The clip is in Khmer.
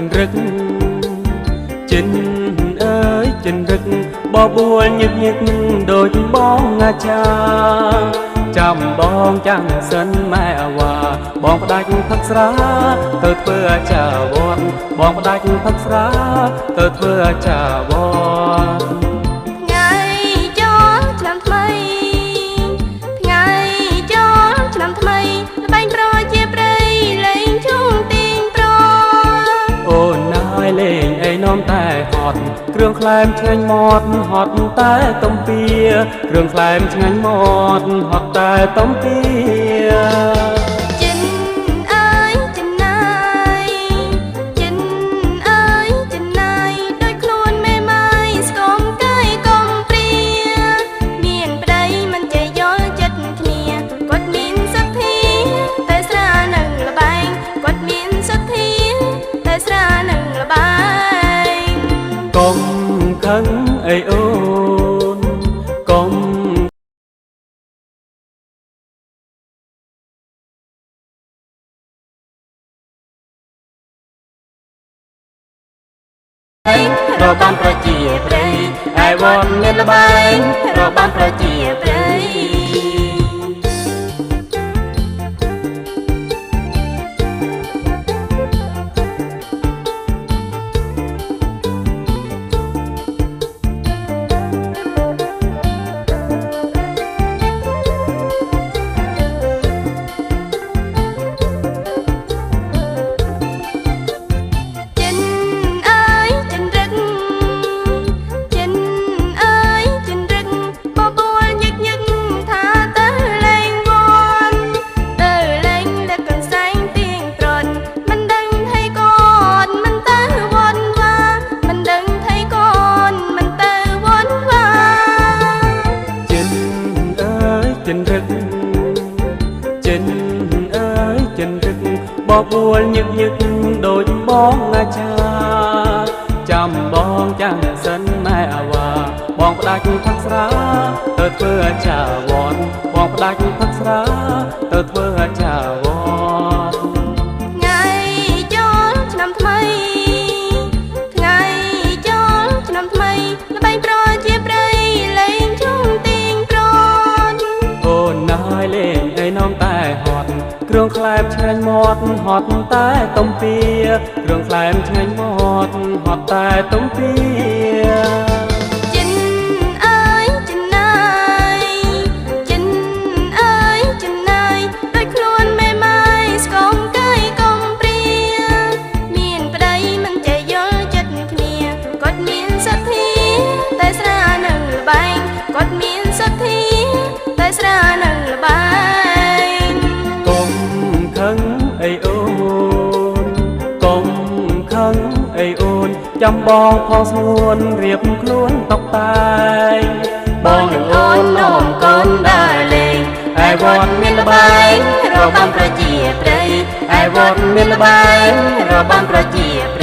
chân rực chân ơi chân rực bò bùa nhức nhức đôi bóng ngà cha chăm bong chẳng sân mẹ hòa bong đạch thật ra từ vừa trả vốn bong đạch thật ra từ vừa trả vốn ngày cho làm thay ngày cho làm thay bánh pro chia bray lên chung tiền pro ôn nai lên ấy non tai hot គ្រឿងខ្លែមឆ្ងាញ់មាត់ហត់តែទំពាគ្រឿងខ្លែមឆ្ងាញ់មាត់ហត់តែទំពាចិនអើយចិនណាយចិនអើយចិនណាយដូចខ្លួនមេម៉ាយស្គមកាយកុំព្រាមានប្តីមិនចេះយល់ចិត្តគ្នាគាត់មានសទ្ធាតែស្រានឹងលបែងគាត់មានសទ្ធាតែស្រានឹងលបែងកុំខឹងអីអូនកុំរបាំប្រជាប្រិយឯវត្តមានល្បែងរបាំប្រជាប្រិយចិនរឹកចិនអើយចិនរឹកបបួលញឹកញឹកដូចបងអាចារ្យចាំបងចាំសិនម៉ែអាវ៉ាបងផ្ដាច់ផឹកស្រាទៅធ្វើអាចារ្យវត្តបងផ្ដាច់ផឹកស្រាទៅធ្វើអាចារ្យវត្តថ្ងៃចូលឆ្នាំថ្មីថ្ងៃចូលឆ្នាំថ្មីល្បែងប្រជាប្រិយលេងជុំទៀងប្រនអូនណៃលេងឯនំតែហត់គ្រឿងខ្លែមឆ្ងាញ់មាត់ហត់តែទំពាគ្រឿងខ្លែមឆ្ងាញ់មាត់ហត់តែទំពាចិនអើយចិនណាយចិនអើយចិនណាយដូចខ្លួនមេម៉ាយស្គមកាយកុំព្រាមានប្តីមិនចេះយល់ចិត្តគ្នាគាត់មានសទ្ធាតែស្រានឹងលបែងគាត់មានសទ្ធាតែស្រានឹងលបែងកុំខឹងអីអូនកុំខឹងអីអូនចាំបងផងស្ងួនរៀបខ្លួនតុបតែងបងនឹងអូននោមកូនដើរលេងឯវត្តមានល្បែងរបាំប្រជាប្រិយឯវត្តមានល្បែងរបាំប្រជាប្រិយ